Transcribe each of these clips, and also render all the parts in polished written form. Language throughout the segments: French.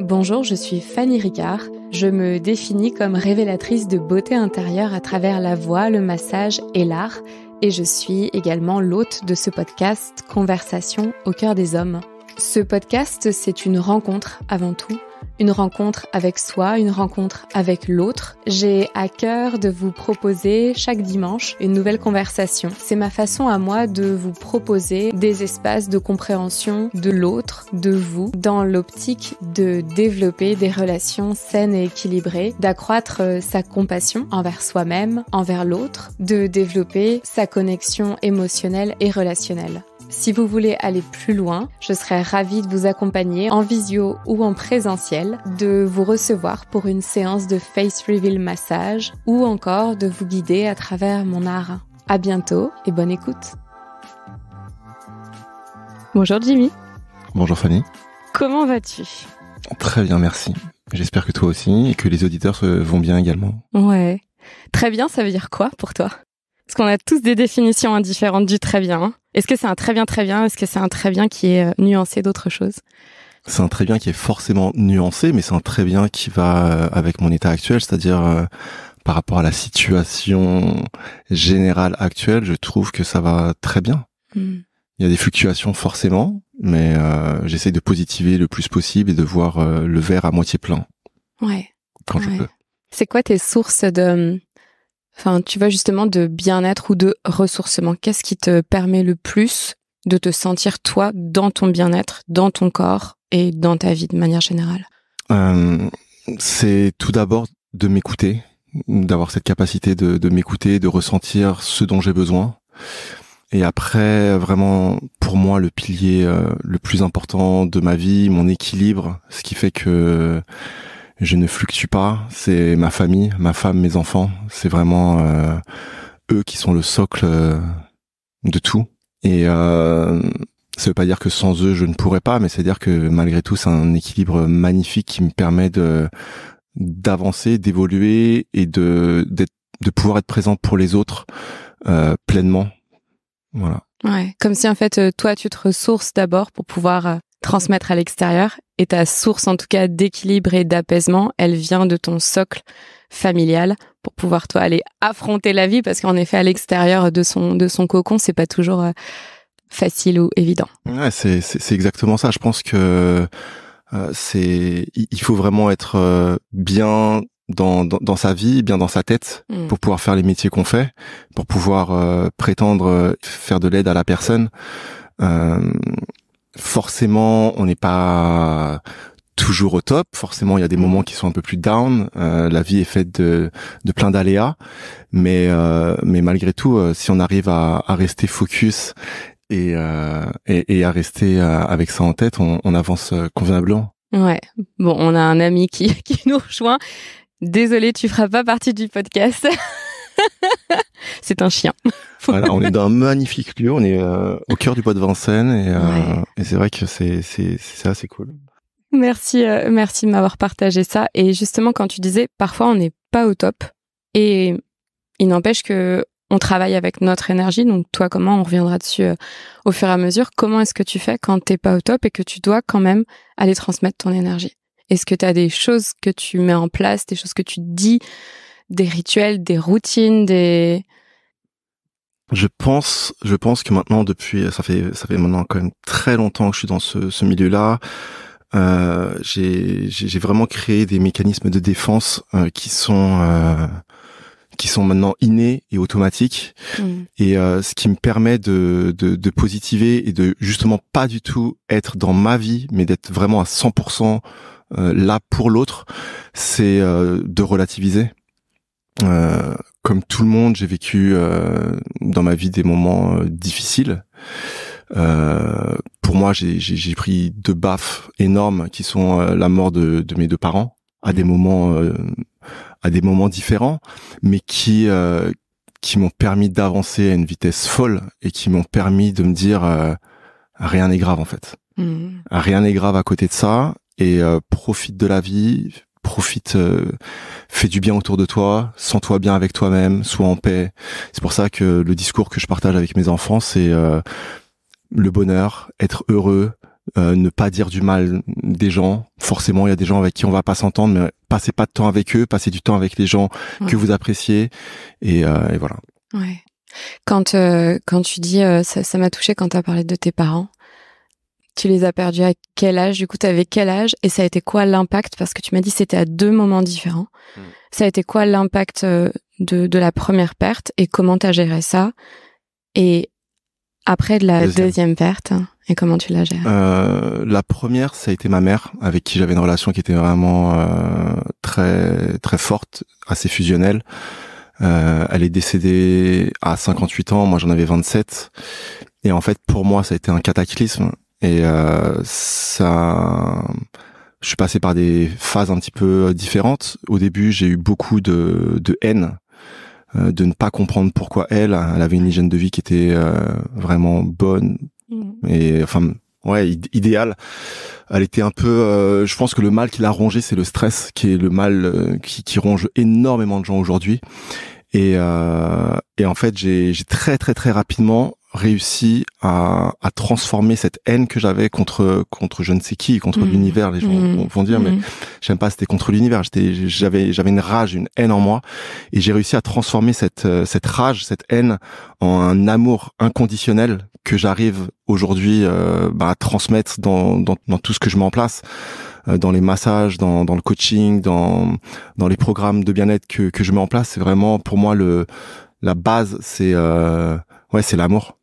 Bonjour, je suis Fanny Ricard. Je me définis comme révélatrice de beauté intérieure à travers la voix, le massage et l'art. Et je suis également l'hôte de ce podcast Conversation au cœur des hommes. Ce podcast, c'est une rencontre avant tout. Une rencontre avec soi, une rencontre avec l'autre. J'ai à cœur de vous proposer chaque dimanche une nouvelle conversation. C'est ma façon à moi de vous proposer des espaces de compréhension de l'autre, de vous, dans l'optique de développer des relations saines et équilibrées, d'accroître sa compassion envers soi-même, envers l'autre, de développer sa connexion émotionnelle et relationnelle. Si vous voulez aller plus loin, je serais ravie de vous accompagner en visio ou en présentiel, de vous recevoir pour une séance de face reveal massage ou encore de vous guider à travers mon art. À bientôt et bonne écoute. Bonjour Jimmy. Bonjour Fanny. Comment vas-tu ? Très bien, merci. J'espère que toi aussi et que les auditeurs vont bien également. Ouais. Très bien, ça veut dire quoi pour toi ? Parce qu'on a tous des définitions différentes du très bien. Est-ce que c'est un très bien très bien ? Est-ce que c'est un très bien qui est nuancé d'autre chose ? C'est un très bien qui est forcément nuancé, mais c'est un très bien qui va avec mon état actuel, c'est-à-dire par rapport à la situation générale actuelle, je trouve que ça va très bien. Il y a des fluctuations forcément, mais j'essaie de positiver le plus possible et de voir le verre à moitié plein. Ouais. Quand je peux. C'est quoi tes sources de... Enfin, tu vois, justement, de bien-être ou de ressourcement. Qu'est-ce qui te permet le plus de te sentir, toi, dans ton bien-être, dans ton corps et dans ta vie de manière générale ? C'est tout d'abord de m'écouter, d'avoir cette capacité de m'écouter, de ressentir ce dont j'ai besoin. Et après, vraiment, pour moi, le pilier le plus important de ma vie, mon équilibre, ce qui fait que je ne fluctue pas, c'est ma famille, ma femme, mes enfants. C'est vraiment eux qui sont le socle de tout. Et ça veut pas dire que sans eux, je ne pourrais pas, mais c'est dire que malgré tout, c'est un équilibre magnifique qui me permet d'avancer, d'évoluer et de pouvoir être présent pour les autres pleinement. Voilà. Ouais, comme si en fait, toi, tu te ressources d'abord pour pouvoir transmettre à l'extérieur, et ta source en tout cas d'équilibre et d'apaisement, elle vient de ton socle familial pour pouvoir toi aller affronter la vie, parce qu'en effet à l'extérieur de son cocon, c'est pas toujours facile ou évident. Ouais, c'est exactement ça. Je pense que il faut vraiment être bien dans sa vie, bien dans sa tête, pour pouvoir faire les métiers qu'on fait, pour pouvoir prétendre faire de l'aide à la personne. Forcément, on n'est pas toujours au top. Forcément, il y a des moments qui sont un peu plus down. La vie est faite de plein d'aléas, mais malgré tout, si on arrive à rester focus et à rester avec ça en tête, on avance convenablement. Ouais. Bon, on a un ami qui nous rejoint. Désolée, tu feras pas partie du podcast. C'est un chien. Voilà, on est dans un magnifique lieu, on est au cœur du bois de Vincennes et c'est vrai que c'est assez cool. Merci de m'avoir partagé ça. Et justement, quand tu disais, parfois on n'est pas au top, et il n'empêche que on travaille avec notre énergie. Donc toi, on reviendra dessus au fur et à mesure. Comment est-ce que tu fais quand t'es pas au top et que tu dois quand même aller transmettre ton énergie ? Est-ce que tu as des choses que tu mets en place, des choses que tu dis, des rituels, des routines, des... Je pense que maintenant, depuis, ça fait maintenant quand même très longtemps que je suis dans ce milieu-là. J'ai vraiment créé des mécanismes de défense qui sont maintenant innés et automatiques. Et ce qui me permet de positiver et de justement pas du tout être dans ma vie, mais d'être vraiment à 100% là pour l'autre, c'est de relativiser. Comme tout le monde, j'ai vécu dans ma vie des moments difficiles. Pour moi, j'ai pris 2 baffes énormes qui sont la mort de mes 2 parents à des moments différents, mais qui m'ont permis d'avancer à une vitesse folle et qui m'ont permis de me dire rien n'est grave en fait. Rien n'est grave à côté de ça, et profite de la vie. Profite, fais du bien autour de toi, sens-toi bien avec toi-même, sois en paix. C'est pour ça que le discours que je partage avec mes enfants, c'est le bonheur, être heureux, ne pas dire du mal des gens. Forcément, il y a des gens avec qui on va pas s'entendre, mais passez pas de temps avec eux, passez du temps avec les gens que vous appréciez, et voilà. Ouais. Quand tu dis ça m'a touchée quand t'as parlé de tes parents. Tu les as perdus à quel âge? Du coup, t'avais quel âge? Et ça a été quoi l'impact? Parce que tu m'as dit que c'était à 2 moments différents. Ça a été quoi l'impact de la première perte et comment t'as géré ça? Et après de la deuxième perte, et comment tu l'as géré? La première, ça a été ma mère, avec qui j'avais une relation qui était vraiment très très forte, assez fusionnelle. Elle est décédée à 58 ans, moi j'en avais 27. Et en fait, pour moi, ça a été un cataclysme. Et ça, je suis passé par des phases un petit peu différentes. Au début, j'ai eu beaucoup de haine, de ne pas comprendre pourquoi elle avait une hygiène de vie qui était vraiment bonne et enfin idéale. Elle était un peu, je pense que le mal qui l'a rongé, c'est le stress, qui est le mal qui ronge énormément de gens aujourd'hui. Et en fait, j'ai très très très rapidement réussi à transformer cette haine que j'avais contre je ne sais qui, contre l'univers. Les gens vont dire, mais j'aime pas, c'était contre l'univers. J'avais une rage, une haine en moi, et j'ai réussi à transformer cette rage, cette haine en un amour inconditionnel que j'arrive aujourd'hui à transmettre dans tout ce que je mets en place, dans les massages, dans le coaching, dans les programmes de bien-être que je mets en place. C'est vraiment pour moi la base, c'est c'est l'amour.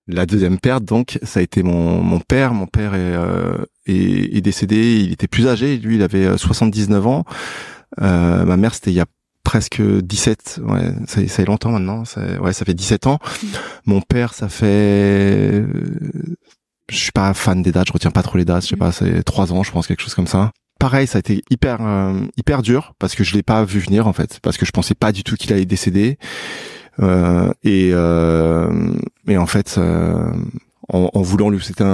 La deuxième perte, donc, ça a été mon père. Mon père est décédé. Il était plus âgé. Lui, il avait 79 ans. Ma mère, c'était il y a presque 17. Ouais, ça fait longtemps maintenant. Ça fait 17 ans. Mon père, ça fait... je suis pas fan des dates. Je retiens pas trop les dates. Je sais pas, c'est 3 ans, je pense, quelque chose comme ça. Pareil, ça a été hyper dur parce que je l'ai pas vu venir, en fait, parce que je pensais pas du tout qu'il allait décéder. Et en fait, en voulant lui souhaiter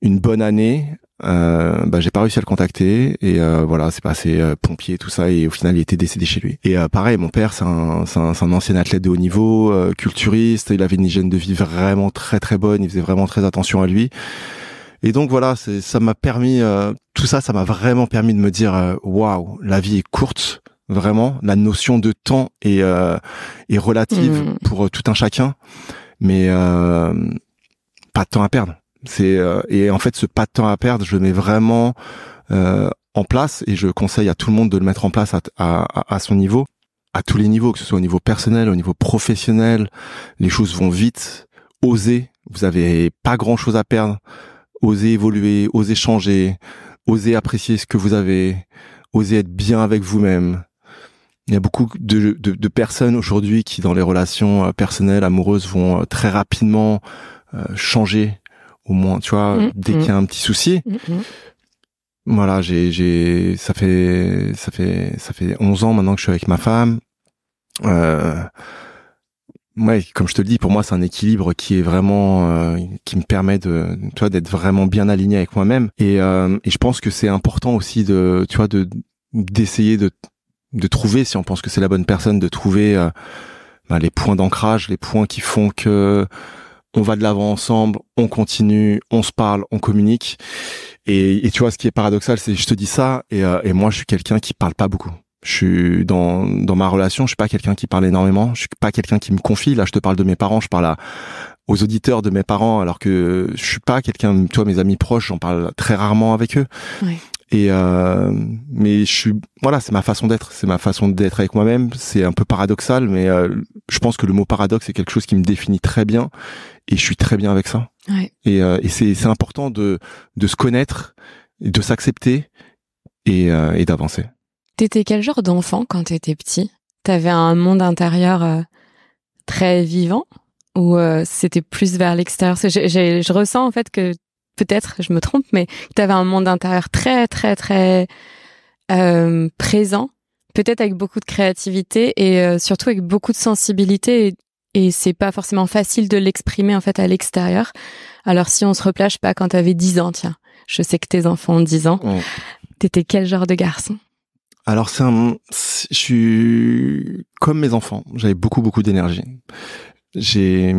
une bonne année, j'ai pas réussi à le contacter, et voilà, c'est passé pompier, tout ça, et au final il était décédé chez lui. Et pareil, mon père, c'est un ancien athlète de haut niveau, culturiste. Il avait une hygiène de vie vraiment très très bonne. Il faisait vraiment très attention à lui. Et donc voilà, ça m'a permis, tout ça m'a vraiment permis de me dire, waouh, la vie est courte. Vraiment, la notion de temps est relative pour tout un chacun, mais pas de temps à perdre. Et en fait, ce pas de temps à perdre, je le mets vraiment en place, et je conseille à tout le monde de le mettre en place à son niveau, à tous les niveaux, que ce soit au niveau personnel, au niveau professionnel. Les choses vont vite. Osez, vous avez pas grand chose à perdre. Osez évoluer, osez changer, osez apprécier ce que vous avez, osez être bien avec vous-même. Il y a beaucoup de personnes aujourd'hui qui, dans les relations personnelles, amoureuses, vont très rapidement changer, au moins, tu vois, dès qu'il y a un petit souci. Voilà, ça fait 11 ans maintenant que je suis avec ma femme. Ouais, comme je te le dis, pour moi, c'est un équilibre qui est vraiment, qui me permet d'être vraiment bien aligné avec moi-même. Et je pense que c'est important aussi d'essayer de trouver, si on pense que c'est la bonne personne, de trouver les points d'ancrage, les points qui font que on va de l'avant ensemble, on continue, on se parle, on communique. Et tu vois, ce qui est paradoxal, c'est que je te dis ça, et moi, je suis quelqu'un qui parle pas beaucoup. Je suis dans ma relation, je suis pas quelqu'un qui parle énormément, je suis pas quelqu'un qui me confie. Là, je te parle de mes parents, je parle aux auditeurs de mes parents, alors que je suis pas quelqu'un, toi, mes amis proches, j'en parle très rarement avec eux. Ouais. Et mais c'est ma façon d'être avec moi-même. C'est un peu paradoxal, mais je pense que le mot paradoxe, c'est quelque chose qui me définit très bien, et je suis très bien avec ça. Ouais. Et c'est important de se connaître, de s'accepter, et d'avancer. T'étais quel genre d'enfant quand t'étais petit? T'avais un monde intérieur très vivant, ou c'était plus vers l'extérieur? Je ressens en fait que, peut-être je me trompe, mais t'avais un monde intérieur très très très présent, peut-être avec beaucoup de créativité, et surtout avec beaucoup de sensibilité, et c'est pas forcément facile de l'exprimer en fait à l'extérieur. Alors si on se replage pas quand t'avais 10 ans, tiens, je sais que tes enfants ont 10 ans, t'étais quel genre de garçon? Alors je suis comme mes enfants, j'avais beaucoup d'énergie. j'ai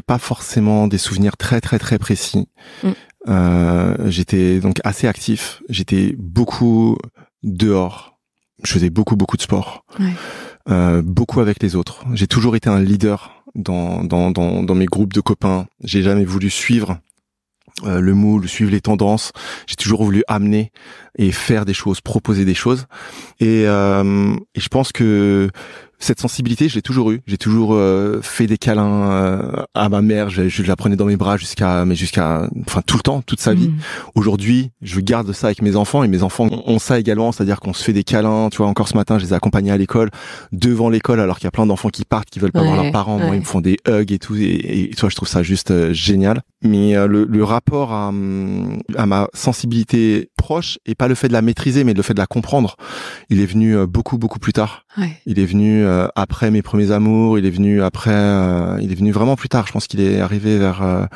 pas forcément des souvenirs très très très précis. J'étais donc assez actif. J'étais beaucoup dehors. Je faisais beaucoup de sport. Beaucoup avec les autres. J'ai toujours été un leader dans mes groupes de copains. J'ai jamais voulu suivre le moule, suivre les tendances. J'ai toujours voulu amener et faire des choses, proposer des choses. Et je pense que cette sensibilité, je l'ai toujours eue. J'ai toujours fait des câlins à ma mère. Je la prenais dans mes bras jusqu'à tout le temps, toute sa vie. Aujourd'hui, je garde ça avec mes enfants et mes enfants ont ça également, c'est-à-dire qu'on se fait des câlins. Tu vois, encore ce matin, je les ai accompagnés à l'école, devant l'école, alors qu'il y a plein d'enfants qui partent, qui veulent pas voir leurs parents. Moi, ils me font des hugs et tout. Et tu vois, je trouve ça juste génial. Mais le rapport à ma sensibilité proche, et pas le fait de la maîtriser, mais le fait de la comprendre, il est venu beaucoup plus tard. Il est venu après mes premiers amours, il est venu vraiment plus tard. Je pense qu'il est arrivé vers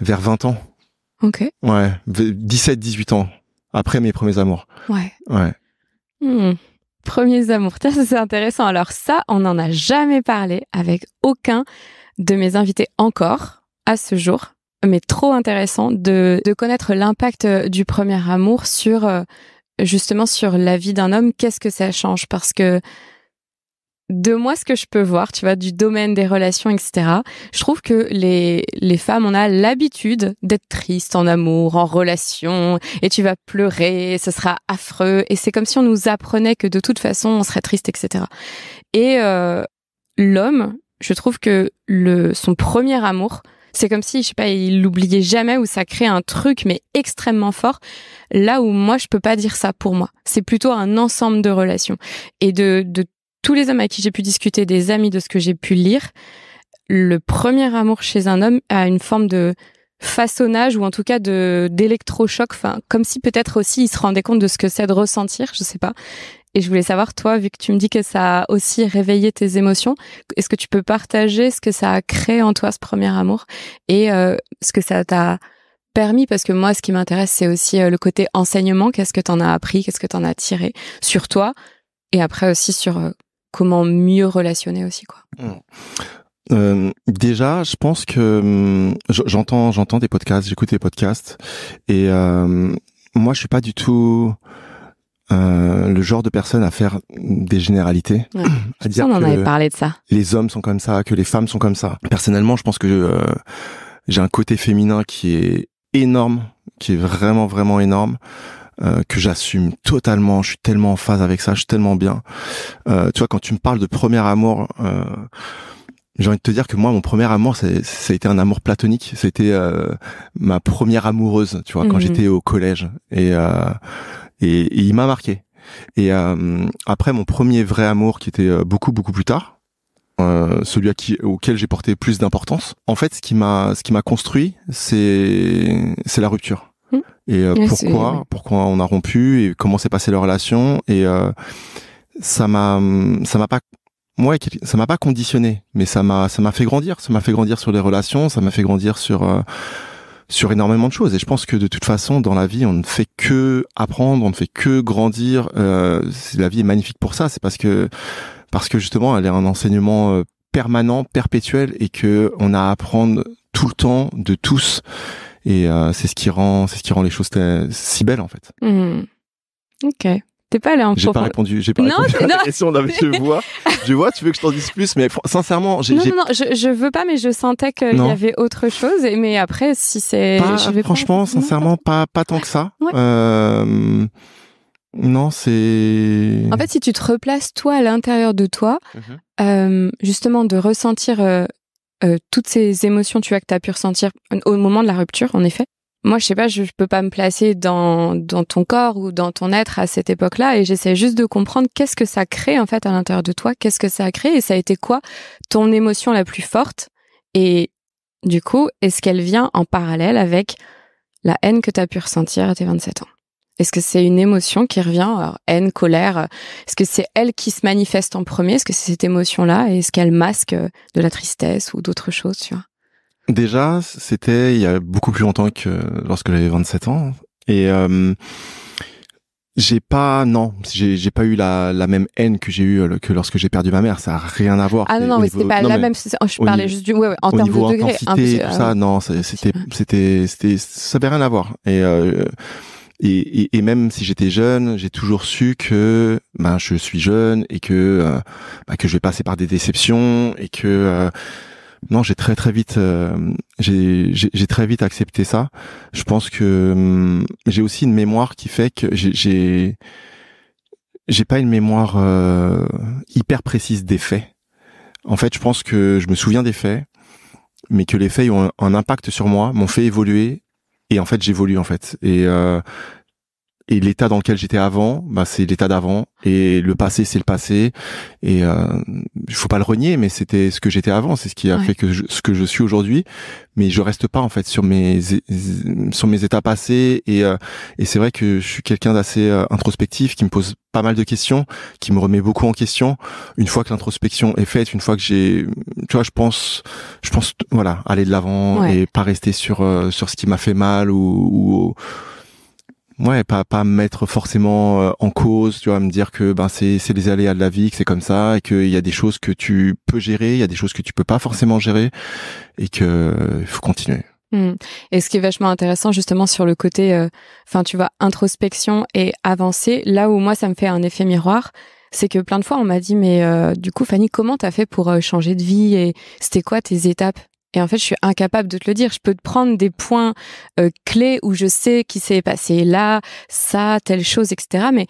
20 ans. Ok. Ouais, 17-18 ans après mes premiers amours. Ouais. Ouais. Premiers amours, ça c'est intéressant. Alors ça, on n'en a jamais parlé avec aucun de mes invités encore à ce jour, mais trop intéressant de connaître l'impact du premier amour sur justement sur la vie d'un homme. Qu'est-ce que ça change? Parce que de moi, ce que je peux voir, tu vois, du domaine des relations, etc., je trouve que les femmes, on a l'habitude d'être tristes en amour, en relation, et tu vas pleurer, ce sera affreux, et c'est comme si on nous apprenait que de toute façon, on serait triste, etc. Et l'homme, je trouve que son premier amour, c'est comme si, je sais pas, il l'oubliait jamais, ou ça crée un truc, mais extrêmement fort, là où moi, je peux pas dire ça pour moi. C'est plutôt un ensemble de relations. Et de tous les hommes avec qui j'ai pu discuter, des amis, de ce que j'ai pu lire, le premier amour chez un homme a une forme de façonnage, ou en tout cas d'électrochoc, enfin, comme si peut-être aussi il se rendait compte de ce que c'est de ressentir, je sais pas. Et je voulais savoir, toi, vu que tu me dis que ça a aussi réveillé tes émotions, est-ce que tu peux partager ce que ça a créé en toi, ce premier amour, et ce que ça t'a permis? Parce que moi, ce qui m'intéresse, c'est aussi le côté enseignement. Qu'est-ce que t'en as appris? Qu'est-ce que t'en as tiré sur toi? Et après aussi sur comment mieux relationner aussi, quoi. Déjà, je pense que j'entends des podcasts, j'écoute des podcasts, et moi, je suis pas du tout le genre de personne à faire des généralités, à dire on en que avait parlé de ça. Les hommes sont comme ça, que les femmes sont comme ça. Personnellement, je pense que j'ai un côté féminin qui est énorme, qui est vraiment énorme. Que j'assume totalement, je suis tellement en phase avec ça, je suis tellement bien. Tu vois, quand tu me parles de premier amour, j'ai envie de te dire que moi, mon premier amour, ça a été un amour platonique. C'était ma première amoureuse, tu vois, quand j'étais au collège. Et il m'a marqué. Et après, mon premier vrai amour, qui était beaucoup plus tard, celui auquel j'ai porté plus d'importance. En fait, ce qui m'a construit, c'est la rupture. Et pourquoi on a rompu, et comment s'est passée la relation. Et ça m'a pas conditionné, mais ça m'a fait grandir. Ça m'a fait grandir sur les relations, ça m'a fait grandir sur énormément de choses. Et je pense que de toute façon, dans la vie, on ne fait que apprendre, on ne fait que grandir. La vie est magnifique pour ça. C'est parce que justement, elle est un enseignement permanent, perpétuel, et que on a à apprendre tout le temps de tous. Et c'est ce qui rend les choses si belles, en fait. Ok. T'es pas allé en J'ai pas répondu à la question. Je vois, tu veux que je t'en dise plus, mais sincèrement, je veux pas, mais je sentais qu'il y avait autre chose. Mais après, si c'est, franchement, sincèrement, pas tant que ça. Ouais. Non, c'est... En fait, si tu te replaces, toi, à l'intérieur de toi, justement, de ressentir toutes ces émotions, tu vois, que t'as pu ressentir au moment de la rupture, en effet. Moi, je sais pas, je peux pas me placer dans ton corps ou dans ton être à cette époque-là, et j'essaie juste de comprendre qu'est-ce que ça crée, en fait, à l'intérieur de toi, qu'est-ce que ça a créé, et ça a été quoi ton émotion la plus forte, et du coup, est-ce qu'elle vient en parallèle avec la haine que t'as pu ressentir à tes 27 ans? Est-ce que c'est une émotion qui revient, alors, haine, colère, est-ce que c'est elle qui se manifeste en premier? Est-ce que c'est cette émotion-là? Et est-ce qu'elle masque de la tristesse ou d'autres choses, tu vois? Déjà, c'était il y a beaucoup plus longtemps que lorsque j'avais 27 ans. Et J'ai pas eu la même haine que j'ai eu que lorsque j'ai perdu ma mère. Ça a rien à voir. Ah non, mais c'était pas la même. Je parlais juste en termes de degré. Intensité, tout ça, non, ça avait rien à voir. Et même si j'étais jeune, j'ai toujours su que je suis jeune et que je vais passer par des déceptions et que non, j'ai très vite j'ai très vite accepté ça. Je pense que j'ai aussi une mémoire qui fait que j'ai pas une mémoire hyper précise des faits. En fait, je pense que je me souviens des faits, mais que les faits ont un impact sur moi, m'ont fait évoluer. Et en fait, j'évolue en fait. Et l'état dans lequel j'étais avant, c'est l'état d'avant. Et le passé, c'est le passé. Et il faut pas le renier, mais c'était ce que j'étais avant. C'est ce qui a fait ce que je suis aujourd'hui. Mais je reste pas en fait sur mes états passés. Et c'est vrai que je suis quelqu'un d'assez introspectif, qui me pose pas mal de questions, qui me remet beaucoup en question. Une fois que l'introspection est faite, une fois que je pense voilà, aller de l'avant et pas rester sur ce qui m'a fait mal ou pas me mettre forcément en cause, tu vois, me dire que c'est les aléas de la vie, que c'est comme ça, et qu'il y a des choses que tu peux gérer, il y a des choses que tu peux pas forcément gérer, et que il faut continuer. Et ce qui est vachement intéressant justement sur le côté, tu vois, introspection et avancer, là où moi ça me fait un effet miroir, c'est que plein de fois on m'a dit mais du coup Fanny, comment t'as fait pour changer de vie et c'était quoi tes étapes? Et en fait, je suis incapable de te le dire. Je peux te prendre des points clés où je sais qu'il s'est passé là, ça, telle chose, etc. Mais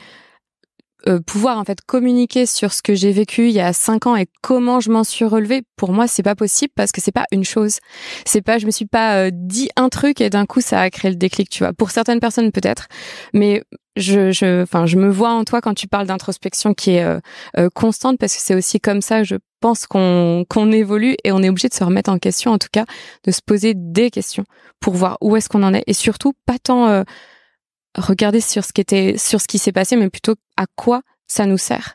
pouvoir en fait communiquer sur ce que j'ai vécu il y a 5 ans et comment je m'en suis relevée, pour moi c'est pas possible parce que c'est pas une chose. C'est pas, je me suis pas dit un truc et d'un coup ça a créé le déclic, tu vois. Pour certaines personnes peut-être, mais je me vois en toi quand tu parles d'introspection qui est constante, parce que c'est aussi comme ça, je pense qu'on évolue et on est obligé de se remettre en question, en tout cas de se poser des questions pour voir où est-ce qu'on en est, et surtout pas tant regarder sur ce qui s'est passé, mais plutôt à quoi ça nous sert,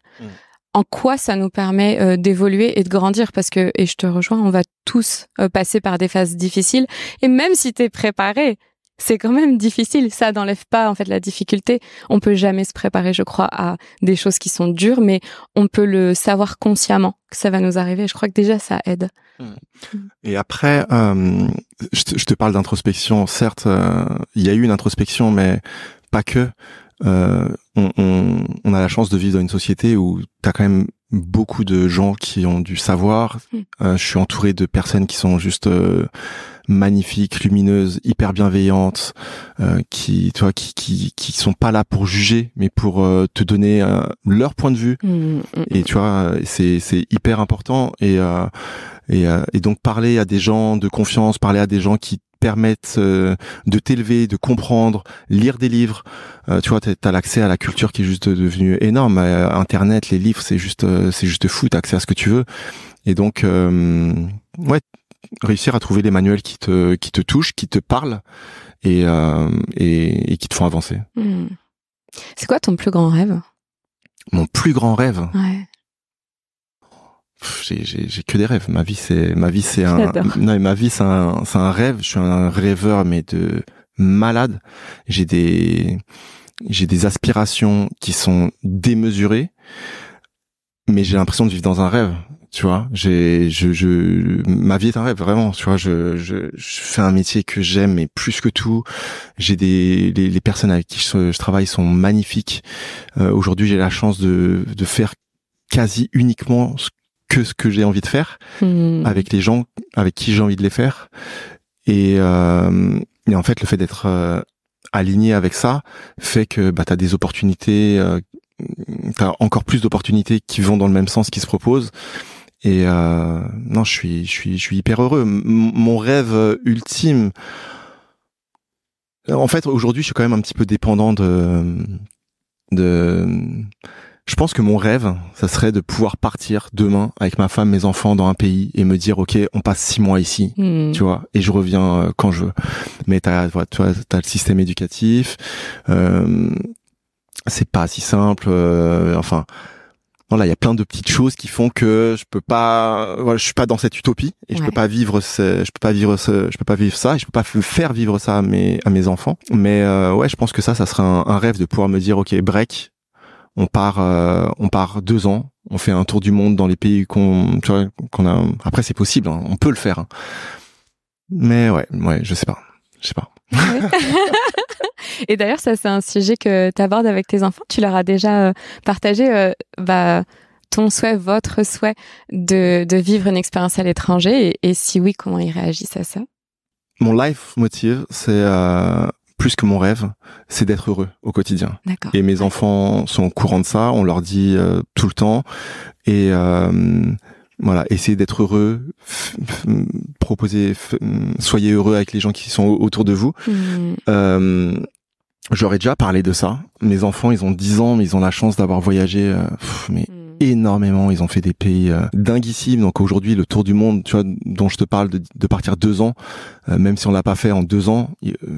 en quoi ça nous permet d'évoluer et de grandir, parce que, et je te rejoins, on va tous passer par des phases difficiles, et même si t'es préparé, c'est quand même difficile. Ça n'enlève pas en fait la difficulté. On peut jamais se préparer, je crois, à des choses qui sont dures, mais on peut le savoir consciemment que ça va nous arriver. Je crois que déjà ça aide. Et après, je te parle d'introspection. Certes, il y a eu une introspection, mais pas que. On a la chance de vivre dans une société où t'as quand même beaucoup de gens qui ont du savoir. Je suis entouré de personnes qui sont juste magnifiques, lumineuses, hyper bienveillantes, qui sont pas là pour juger, mais pour te donner leur point de vue. Et tu vois, c'est hyper important. Et donc parler à des gens de confiance, parler à des gens qui permettent de t'élever, de comprendre, lire des livres. Tu vois, t'as l'accès à la culture qui est juste devenue énorme. Internet, les livres, c'est juste fou. T'as accès à ce que tu veux. Et donc, réussir à trouver des manuels qui te touchent, qui te parlent et qui te font avancer. C'est quoi ton plus grand rêve? Mon plus grand rêve? Ouais. J'ai que des rêves. Ma vie c'est un rêve. Je suis un rêveur, mais de malade. J'ai des aspirations qui sont démesurées, mais j'ai l'impression de vivre dans un rêve. Tu vois, ma vie est un rêve, vraiment. Tu vois, je fais un métier que j'aime, mais plus que tout. J'ai les personnes avec qui je travaille sont magnifiques. Aujourd'hui, j'ai la chance de faire quasi uniquement ce que j'ai envie de faire, avec les gens avec qui j'ai envie de les faire. Et en fait, le fait d'être aligné avec ça fait que t'as des opportunités, t'as encore plus d'opportunités qui vont dans le même sens, qui se proposent. Et non, je suis hyper heureux. Mon rêve ultime, en fait, aujourd'hui, je suis quand même un petit peu dépendant je pense que mon rêve, ça serait de pouvoir partir demain avec ma femme, mes enfants dans un pays et me dire, OK, on passe 6 mois ici, tu vois, et je reviens quand je veux. Mais t'as le système éducatif, c'est pas si simple, voilà, il y a plein de petites choses qui font que je peux pas, voilà, je suis pas dans cette utopie et je peux pas vivre ça, et je peux pas faire vivre ça à mes enfants. Mais ouais, je pense que ça serait un rêve de pouvoir me dire, ok, break, on part 2 ans, on fait un tour du monde dans les pays qu'on a. Après, c'est possible, hein, on peut le faire. Hein. Mais ouais, je sais pas. Et d'ailleurs, ça, c'est un sujet que tu abordes avec tes enfants. Tu leur as déjà partagé ton souhait, votre souhait de vivre une expérience à l'étranger. Et si oui, comment ils réagissent à ça? Mon life motive, c'est plus que mon rêve, c'est d'être heureux au quotidien. D'accord. Et mes enfants sont au courant de ça. On leur dit tout le temps. Et voilà, essayez d'être heureux, soyez heureux avec les gens qui sont autour de vous. J'aurais déjà parlé de ça. Mes enfants, ils ont 10 ans, mais ils ont la chance d'avoir voyagé énormément. Ils ont fait des pays dinguissimes. Donc aujourd'hui, le tour du monde, tu vois, dont je te parle de partir 2 ans, même si on l'a pas fait en 2 ans,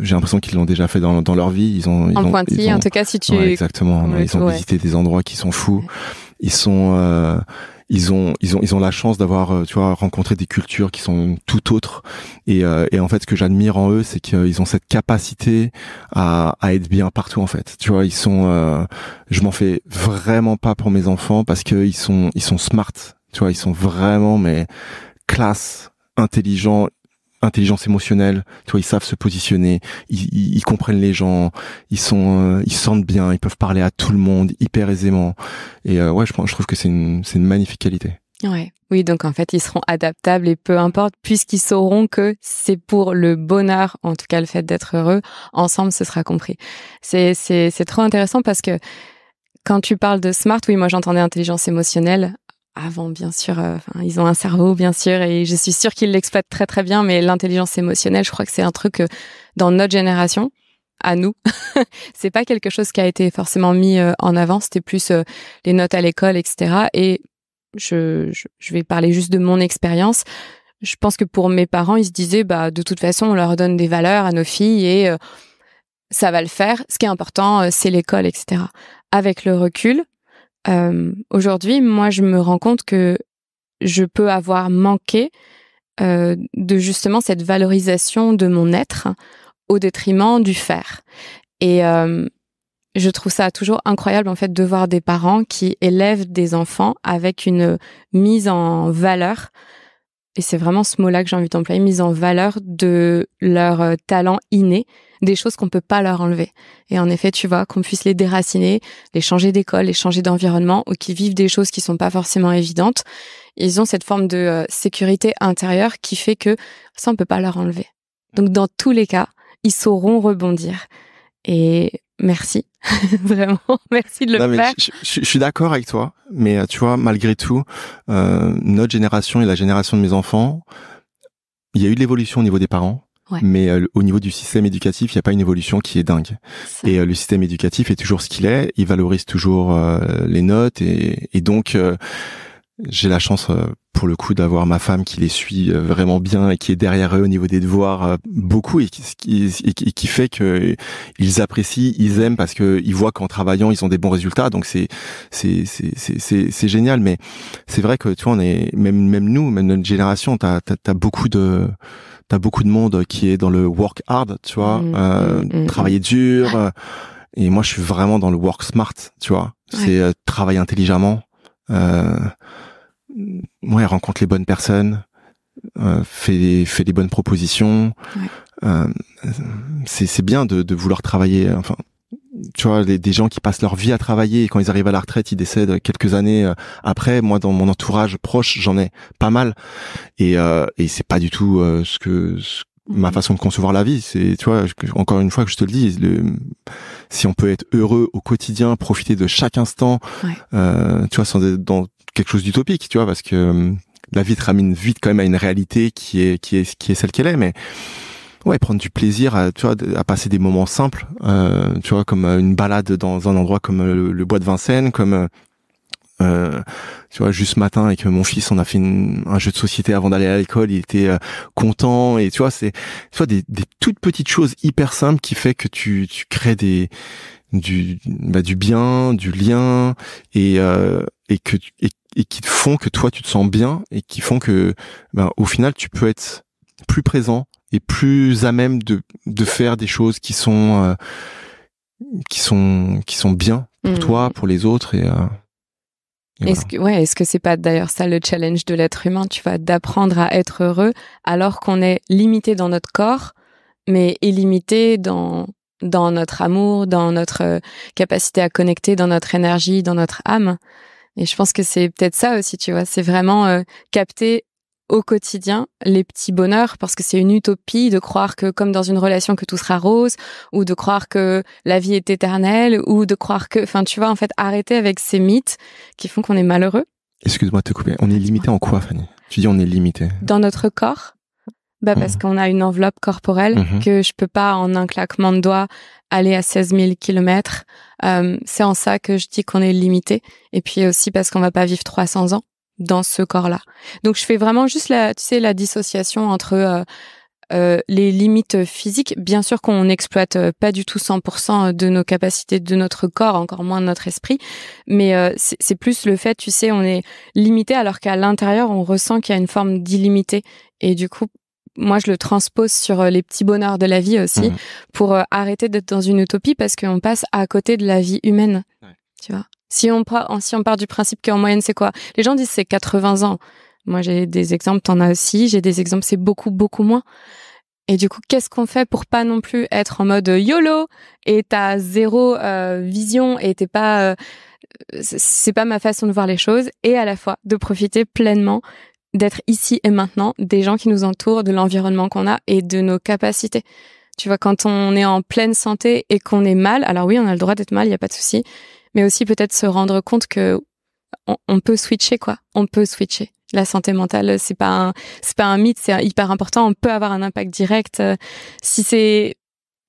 j'ai l'impression qu'ils l'ont déjà fait dans leur vie. Ils ont pointillé, en tout cas, si tu... Ouais, exactement. Ils ont visité des endroits qui sont fous. Ouais. Ils ont la chance d'avoir, tu vois, rencontré des cultures qui sont tout autres. Et en fait, ce que j'admire en eux, c'est qu'ils ont cette capacité à être bien partout, en fait. Tu vois, je m'en fais vraiment pas pour mes enfants parce que ils sont smart. Tu vois, ils sont vraiment, mais classe, intelligence émotionnelle, tu vois, ils savent se positionner, ils comprennent les gens, ils se sentent bien, ils peuvent parler à tout le monde hyper aisément. Et ouais, je trouve que c'est une magnifique qualité. Ouais. Oui, donc en fait, ils seront adaptables et peu importe, puisqu'ils sauront que c'est pour le bonheur, en tout cas le fait d'être heureux, ensemble, ce sera compris. C'est trop intéressant parce que quand tu parles de smart, oui, moi j'entendais intelligence émotionnelle. Avant, bien sûr, ils ont un cerveau, bien sûr, et je suis sûre qu'ils l'exploitent très très bien, mais l'intelligence émotionnelle, je crois que c'est un truc dans notre génération, à nous, c'est pas quelque chose qui a été forcément mis en avant, c'était plus les notes à l'école, etc. Et je vais parler juste de mon expérience. Je pense que pour mes parents, ils se disaient, de toute façon, on leur donne des valeurs à nos filles et ça va le faire. Ce qui est important, c'est l'école, etc. Avec le recul, aujourd'hui, moi, je me rends compte que je peux avoir manqué de justement cette valorisation de mon être au détriment du faire. Et je trouve ça toujours incroyable, en fait, de voir des parents qui élèvent des enfants avec une mise en valeur. Et c'est vraiment ce mot-là que j'ai envie d'employer, mise en valeur de leur talent inné, des choses qu'on peut pas leur enlever. Et en effet, tu vois, qu'on puisse les déraciner, les changer d'école, les changer d'environnement, ou qu'ils vivent des choses qui sont pas forcément évidentes. Ils ont cette forme de sécurité intérieure qui fait que ça, on peut pas leur enlever. Donc, dans tous les cas, ils sauront rebondir. Et merci, vraiment, merci de le faire. Je suis d'accord avec toi, mais tu vois, malgré tout, notre génération et la génération de mes enfants, il y a eu de l'évolution au niveau des parents. Ouais. Mais au niveau du système éducatif, il n'y a pas une évolution qui est dingue. Et le système éducatif est toujours ce qu'il est. Il valorise toujours les notes et donc j'ai la chance pour le coup d'avoir ma femme qui les suit vraiment bien et qui est derrière eux au niveau des devoirs beaucoup et qui fait que ils apprécient, ils aiment parce que ils voient qu'en travaillant ils ont des bons résultats. Donc c'est génial. Mais c'est vrai que tu vois, on est même nous, même notre génération, t'as beaucoup de monde qui est dans le work hard, tu vois, travailler dur. Et moi, je suis vraiment dans le work smart, tu vois. C'est travailler intelligemment. Rencontre les bonnes personnes, fait les bonnes propositions. C'est bien de vouloir travailler. Enfin, tu vois, des gens qui passent leur vie à travailler et quand ils arrivent à la retraite, ils décèdent quelques années après. Moi, dans mon entourage proche, j'en ai pas mal. Et c'est pas du tout ma façon de concevoir la vie. C'est, tu vois, encore une fois que je te le dis, si on peut être heureux au quotidien, profiter de chaque instant, tu vois, sans être dans quelque chose d'utopique, tu vois, parce que la vie te ramène vite quand même à une réalité qui est celle qu'elle est, mais ouais, prendre du plaisir à passer des moments simples, tu vois, comme une balade dans un endroit comme le bois de Vincennes, comme tu vois, juste ce matin avec mon fils, on a fait un jeu de société avant d'aller à l'école, il était content, et tu vois, c'est des toutes petites choses hyper simples qui fait que tu crées du bien, du lien, et et qui te font que toi tu te sens bien et qui font que au final tu peux être plus présent et plus à même de faire des choses qui sont bien pour toi, pour les autres et est-ce que c'est pas d'ailleurs ça le challenge de l'être humain, tu vois, d'apprendre à être heureux alors qu'on est limité dans notre corps, mais illimité dans notre amour, dans notre capacité à connecter, dans notre énergie, dans notre âme. Et je pense que c'est peut-être ça aussi, tu vois, c'est vraiment capter au quotidien les petits bonheurs, parce que c'est une utopie de croire que comme dans une relation que tout sera rose, ou de croire que la vie est éternelle, ou de croire que, enfin tu vois, en fait arrêter avec ces mythes qui font qu'on est malheureux. Excuse-moi de te couper, on est limité en quoi, Fanny? Tu dis on est limité dans notre corps, parce qu'on a une enveloppe corporelle que je peux pas en un claquement de doigts aller à 16 000 kilomètres. C'est en ça que je dis qu'on est limité, et puis aussi parce qu'on va pas vivre 300 ans dans ce corps-là. Donc je fais vraiment juste la dissociation entre les limites physiques. Bien sûr qu'on n'exploite pas du tout 100% de nos capacités de notre corps, encore moins de notre esprit, mais c'est plus le fait, tu sais, on est limité alors qu'à l'intérieur on ressent qu'il y a une forme d'illimité, et du coup moi je le transpose sur les petits bonheurs de la vie aussi, pour arrêter d'être dans une utopie, parce qu'on passe à côté de la vie humaine, tu vois. Si on part du principe qu'en moyenne, c'est quoi? Les gens disent c'est 80 ans. Moi, j'ai des exemples, t'en as aussi. J'ai des exemples, c'est beaucoup, beaucoup moins. Et du coup, qu'est-ce qu'on fait pour pas non plus être en mode YOLO et t'as zéro vision et t'es pas... c'est pas ma façon de voir les choses. Et à la fois, de profiter pleinement d'être ici et maintenant, des gens qui nous entourent, de l'environnement qu'on a et de nos capacités. Tu vois, quand on est en pleine santé et qu'on est mal, alors oui, on a le droit d'être mal, il y a pas de souci. Mais aussi peut-être se rendre compte que on peut switcher, quoi. On peut switcher. La santé mentale, c'est pas un mythe, c'est hyper important. On peut avoir un impact direct. Si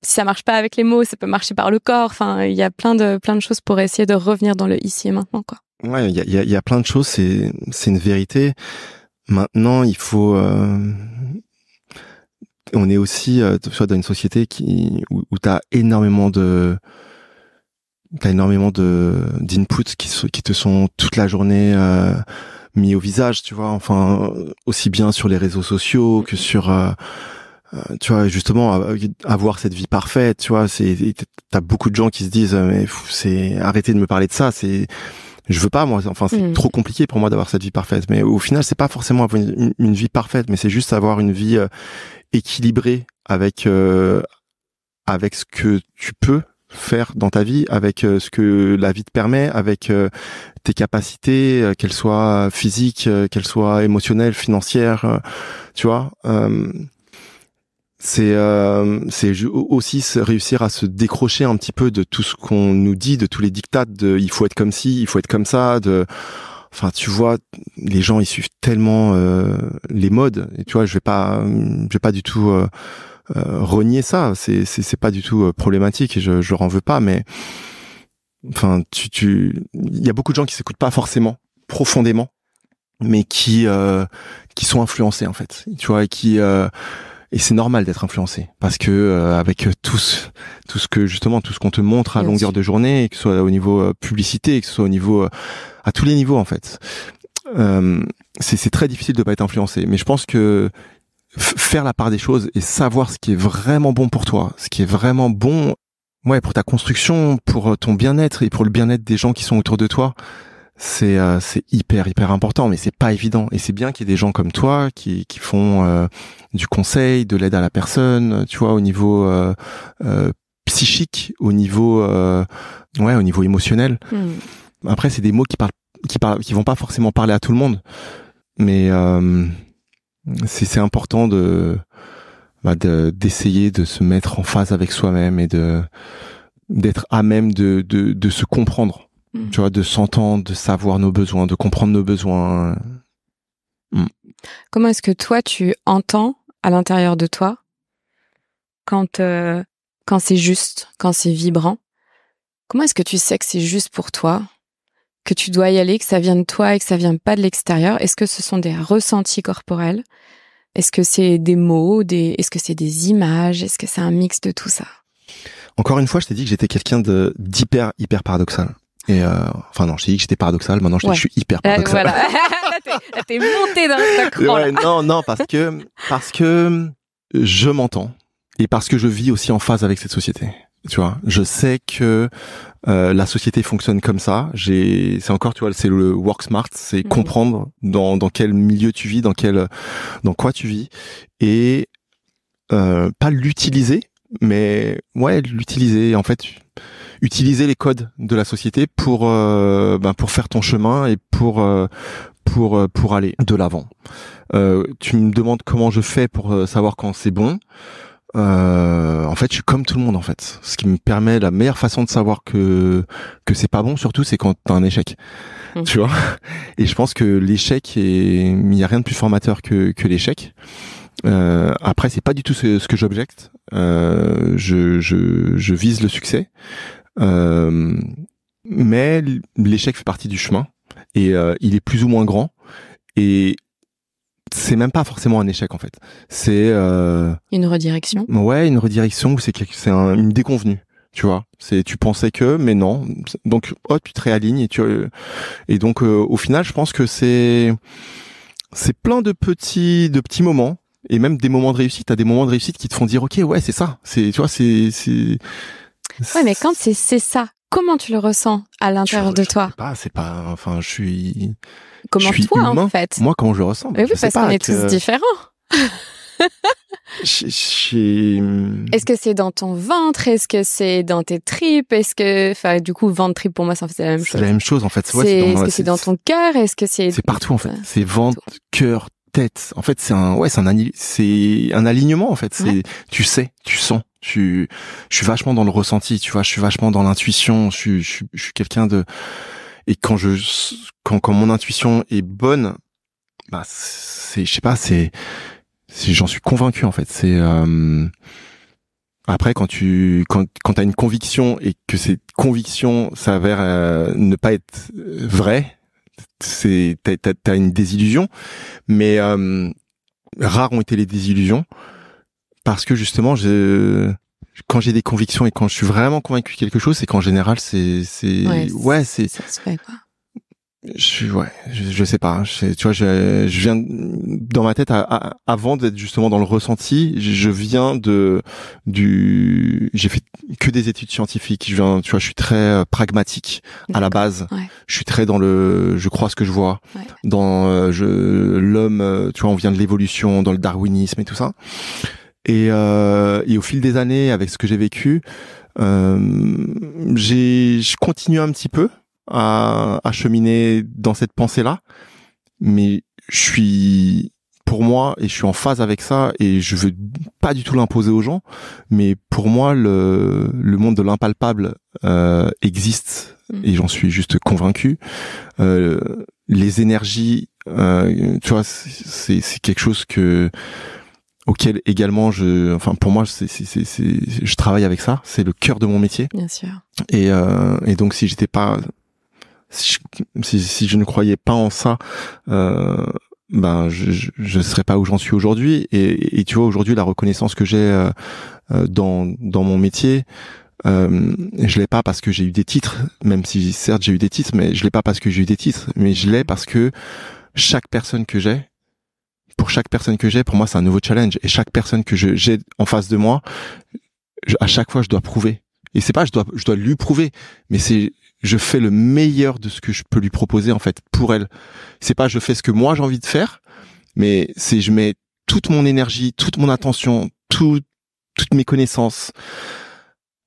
ça marche pas avec les mots, ça peut marcher par le corps. Enfin, il y a plein de choses pour essayer de revenir dans le ici et maintenant, quoi. Ouais, il y a plein de choses. C'est une vérité. Maintenant, il faut. On est aussi dans une société où t'as énormément d'inputs qui te sont toute la journée mis au visage, tu vois, enfin aussi bien sur les réseaux sociaux que sur tu vois, justement avoir cette vie parfaite, tu vois, t'as beaucoup de gens qui se disent mais arrêtez de me parler de ça, je veux pas, moi, enfin c'est trop compliqué pour moi d'avoir cette vie parfaite, mais au final c'est pas forcément avoir une vie parfaite, mais c'est juste avoir une vie équilibrée avec ce que tu peux faire dans ta vie, avec ce que la vie te permet, avec tes capacités, qu'elles soient physiques, qu'elles soient émotionnelles, financières, tu vois. C'est aussi réussir à se décrocher un petit peu de tout ce qu'on nous dit, de tous les diktats de il faut être comme ci, il faut être comme ça, enfin tu vois, les gens ils suivent tellement les modes, et tu vois, je vais pas du tout renier ça, c'est pas du tout problématique, et je leur en veux pas, mais enfin il y a beaucoup de gens qui s'écoutent pas forcément profondément, mais qui sont influencés en fait, tu vois, et c'est normal d'être influencé, parce que avec tout ce qu'on te montre à longueur de journée, que ce soit au niveau publicité, que ce soit au niveau à tous les niveaux en fait, c'est très difficile de pas être influencé, mais je pense que faire la part des choses et savoir ce qui est vraiment bon pour toi, ce qui est vraiment bon, ouais, pour ta construction, pour ton bien-être et pour le bien-être des gens qui sont autour de toi, c'est hyper important, mais c'est pas évident, et c'est bien qu'il y ait des gens comme toi qui font du conseil, de l'aide à la personne, tu vois, au niveau psychique, au niveau émotionnel. Après c'est des mots qui vont pas forcément parler à tout le monde, mais c'est important d'essayer de se mettre en phase avec soi-même et d'être à même de se comprendre. Tu vois, de s'entendre, de savoir nos besoins, de comprendre nos besoins. Comment est-ce que toi, tu entends à l'intérieur de toi quand c'est juste, quand c'est vibrant? Comment est-ce que tu sais que c'est juste pour toi, que tu dois y aller, que ça vient de toi et que ça vient pas de l'extérieur? Est-ce que ce sont des ressentis corporels? Est-ce que c'est des mots? Est-ce que c'est des images? Est-ce que c'est un mix de tout ça? Encore une fois, je t'ai dit que j'étais quelqu'un hyper paradoxal. Et enfin non, je t'ai dit que j'étais paradoxal. Maintenant, je suis hyper paradoxal. Voilà. Là, t'es monté dans le cran. Ouais, non, parce que je m'entends et parce que je vis aussi en phase avec cette société. Tu vois, je sais que la société fonctionne comme ça. C'est encore, tu vois, c'est le work smart, c'est comprendre dans quel milieu tu vis, dans quoi tu vis, et pas l'utiliser, mais ouais, l'utiliser. En fait, utiliser les codes de la société pour faire ton chemin et pour aller de l'avant. Tu me demandes comment je fais pour savoir quand c'est bon. En fait, je suis comme tout le monde, en fait. Ce qui me permet, la meilleure façon de savoir que c'est pas bon, surtout, c'est quand t'as un échec. Tu vois? Et je pense que l'échec il y a rien de plus formateur que l'échec. Après, c'est pas du tout ce que j'objecte. Je vise le succès. Mais l'échec fait partie du chemin. Et il est plus ou moins grand. Et c'est même pas forcément un échec, en fait. C'est une redirection. Ouais, une redirection où c'est une déconvenue. Tu vois, tu pensais que, mais non. Donc, tu te réalignes et donc au final, je pense que c'est plein de petits moments et même des moments de réussite. T'as des moments de réussite qui te font dire, ok, ouais, c'est ça. Tu vois, Ouais, mais quand c'est ça, comment tu le ressens à l'intérieur de toi? C'est pas. Enfin, je suis. Comment je suis toi, humain. en fait? Moi, comment je le ressens? Oui, parce qu'on est tous différents. Est-ce que c'est dans ton ventre? Est-ce que c'est dans tes tripes? Enfin, du coup, ventre, tripe, pour moi, c'est la même chose. C'est la même chose, en fait. Est-ce que c'est dans ton cœur? Est-ce que c'est... C'est partout, en fait. C'est ventre, cœur, tête. En fait, c'est un alignement, en fait. Tu sais, tu sens. Je suis vachement dans le ressenti, tu vois. Je suis vachement dans l'intuition. Je suis quelqu'un de... Et quand mon intuition est bonne, j'en suis convaincu, en fait. Après, quand t'as une conviction et que cette conviction s'avère ne pas être vraie, t'as une désillusion. Mais rares ont été les désillusions parce que justement, quand j'ai des convictions et quand je suis vraiment convaincu de quelque chose, c'est qu'en général, ça se fait, quoi. Je sais pas. Tu vois, je viens dans ma tête avant d'être justement dans le ressenti. Je viens j'ai fait que des études scientifiques. Tu vois, je suis très pragmatique à la base. Ouais. Je suis très dans je crois ce que je vois. Ouais. Dans l'homme. Tu vois, on vient de l'évolution, dans le darwinisme et tout ça. Et au fil des années, avec ce que j'ai vécu, je continue un petit peu à cheminer dans cette pensée-là, mais pour moi, et je suis en phase avec ça, et je veux pas du tout l'imposer aux gens, mais pour moi, le monde de l'impalpable existe, et j'en suis juste convaincu. Les énergies, tu vois, c'est quelque chose auquel également pour moi, je travaille avec ça, c'est le cœur de mon métier. Bien sûr. Et donc si j'étais pas, si je ne croyais pas en ça, je serais pas où j'en suis aujourd'hui. Et tu vois, aujourd'hui, la reconnaissance que j'ai dans mon métier, je l'ai pas parce que j'ai eu des titres, même si certes j'ai eu des titres, mais je l'ai pas parce que j'ai eu des titres, mais je l'ai parce que pour chaque personne que j'ai, pour moi, c'est un nouveau challenge. Et chaque personne que j'ai en face de moi, à chaque fois, je dois prouver. Et c'est pas je dois lui prouver, mais je fais le meilleur de ce que je peux lui proposer, en fait, pour elle. C'est pas je fais ce que moi j'ai envie de faire, mais je mets toute mon énergie, toute mon attention, toutes mes connaissances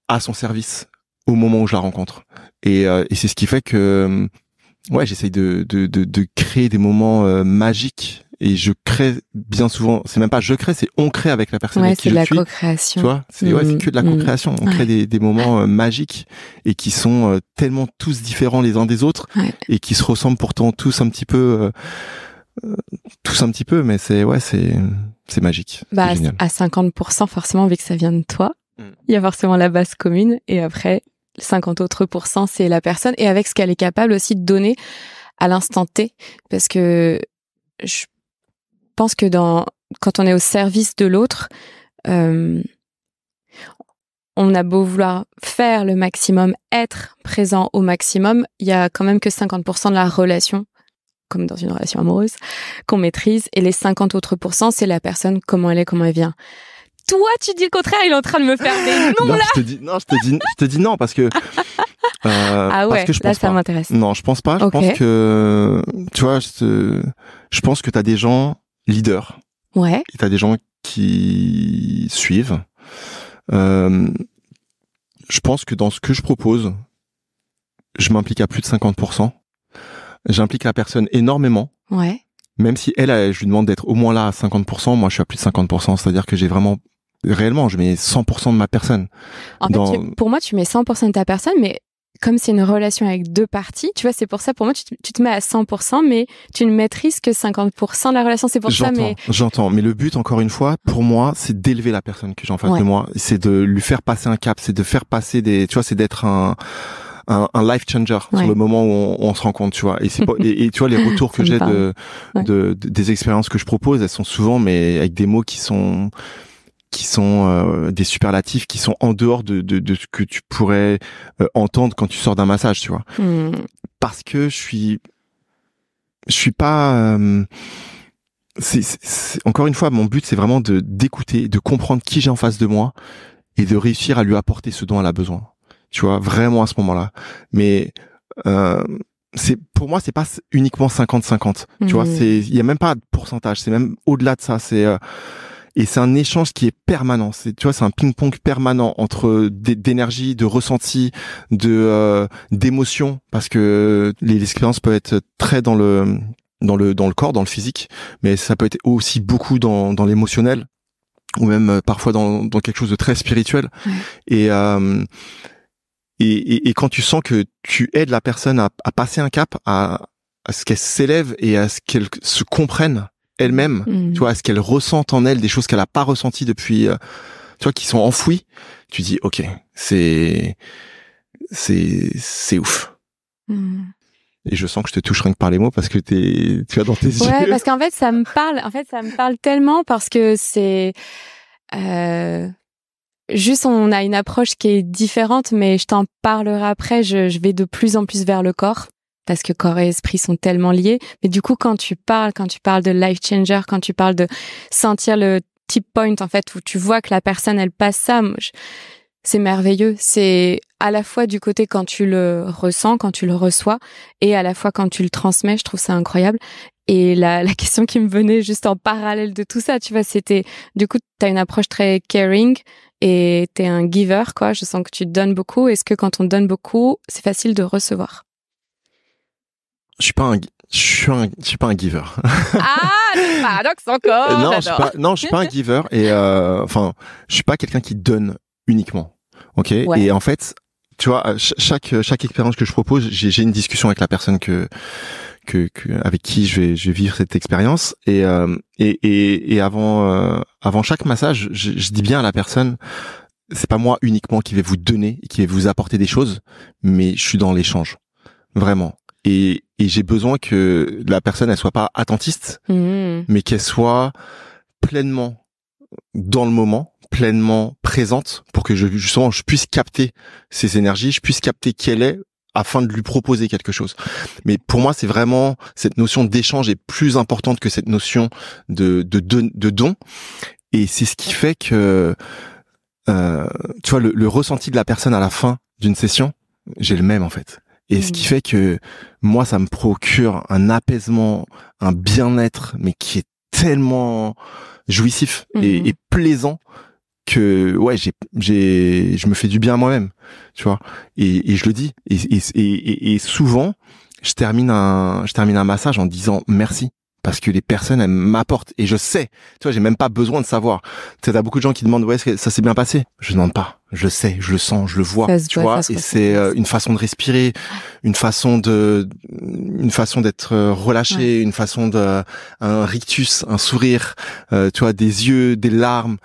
à son service au moment où je la rencontre. Et c'est ce qui fait que, j'essaye de créer des moments magiques. Et je crée bien souvent, c'est même pas je crée, c'est on crée avec la personne avec qui je suis. C'est de la co-création. Tu vois, c'est que de la co-création. On crée des moments magiques et qui sont tellement tous différents les uns des autres et qui se ressemblent pourtant tous un petit peu, mais c'est magique. Bah, c'est génial. À 50%, forcément, vu que ça vient de toi, il y a forcément la base commune et après, 50 autres %, c'est la personne et avec ce qu'elle est capable aussi de donner à l'instant T. Parce que je pense que quand on est au service de l'autre, on on a beau vouloir faire le maximum, être présent au maximum, il y a quand même que 50% de la relation, comme dans une relation amoureuse, qu'on maîtrise. Et les 50 autres %, c'est la personne, comment elle est, comment elle vient. Toi, tu dis le contraire, il est en train de me faire des noms, là. Je te dis non, parce que, ah ouais, parce que je là, pense ça pas. m'intéresse. Non, je pense pas. Je Okay. pense que, tu vois, je pense que t'as des gens leaders. Ouais. Et t'as des gens qui suivent. Je pense que dans ce que je propose, je m'implique à plus de 50%. J'implique la personne énormément. Ouais. Même si elle, je lui demande d'être au moins là à 50%, moi je suis à plus de 50%. C'est-à-dire que j'ai vraiment, réellement, je mets 100% de ma personne. En fait, pour moi, tu mets 100% de ta personne, mais comme c'est une relation avec deux parties, tu vois, c'est pour ça, pour moi, tu te mets à 100%, mais tu ne maîtrises que 50% de la relation. C'est pour ça, mais... J'entends. Mais le but, encore une fois, pour moi, c'est d'élever la personne que j'ai en face de moi. C'est de lui faire passer un cap, c'est de faire passer tu vois, c'est d'être un life changer sur le moment où on se rencontre, tu vois. Et c'est pas, et tu vois, les retours que j'ai des expériences que je propose, elles sont souvent, mais avec des mots qui sont des superlatifs qui sont en dehors de ce que tu pourrais entendre quand tu sors d'un massage, tu vois. Parce que je suis pas encore une fois, mon but c'est vraiment d'écouter, de comprendre qui j'ai en face de moi et de réussir à lui apporter ce dont elle a besoin. Tu vois, vraiment à ce moment-là. Mais pour moi c'est pas uniquement 50-50. Tu vois, il y a même pas de pourcentage, c'est même au-delà de ça, et c'est un échange qui est permanent. Tu vois, c'est un ping-pong permanent entre d'énergie, de ressenti, d'émotion, parce que les expériences peuvent être très dans le corps, dans le physique, mais ça peut être aussi beaucoup dans l'émotionnel, ou même parfois dans quelque chose de très spirituel. Et quand tu sens que tu aides la personne à passer un cap, à ce qu'elle s'élève et à ce qu'elle se comprenne elle-même, tu vois, à ce qu'elle ressente en elle des choses qu'elle a pas ressenties depuis, tu vois, qui sont enfouies, tu dis, ok, c'est ouf. Et je sens que je te touche rien que par les mots parce que tu as dans tes yeux. Ouais, parce qu'en fait, ça me parle tellement parce que c'est, juste, on a une approche qui est différente, mais je t'en parlerai après. Je vais de plus en plus vers le corps, parce que corps et esprit sont tellement liés. Mais du coup, quand tu parles de life changer, quand tu parles de sentir le tip point, en fait, où tu vois que la personne, elle passe ça, c'est merveilleux. C'est à la fois du côté quand tu le ressens, quand tu le reçois, et à la fois quand tu le transmets. Je trouve ça incroyable. Et la question qui me venait juste en parallèle de tout ça, tu vois, c'était, du coup, t'as une approche très caring et t'es un giver, quoi. Je sens que tu donnes beaucoup. Est-ce que quand on donne beaucoup, c'est facile de recevoir? Je suis pas un giver. Ah, le paradoxe encore. Je suis pas un giver et je suis pas quelqu'un qui donne uniquement. OK? Ouais. Et en fait, tu vois, chaque expérience que je propose, j'ai une discussion avec la personne avec qui je vais vivre cette expérience et avant chaque massage, je dis bien à la personne, c'est pas moi uniquement qui vais vous donner et qui vais vous apporter des choses, mais je suis dans l'échange. Vraiment. Et j'ai besoin que la personne, elle soit pas attentiste, mais qu'elle soit pleinement dans le moment, pleinement présente pour que justement je puisse capter ses énergies, je puisse capter qui elle est afin de lui proposer quelque chose. Mais pour moi, c'est vraiment cette notion d'échange est plus importante que cette notion de don. Et c'est ce qui fait que tu vois le ressenti de la personne à la fin d'une session, j'ai le même en fait. Et ce qui fait que moi, ça me procure un apaisement, un bien-être, mais qui est tellement jouissif et plaisant que ouais, je me fais du bien à moi-même, tu vois. Et je le dis. Et souvent, je termine un massage en disant merci. Parce que les personnes, elles m'apportent. Et je sais. Tu vois, j'ai même pas besoin de savoir. Tu sais, t'as beaucoup de gens qui demandent, ouais, est-ce que ça s'est bien passé? Je demande pas. Je sais, je le sens, je le vois. Tu vois. Et c'est une façon de respirer, une façon d'être relâché, une façon un rictus, un sourire, tu vois, des yeux, des larmes.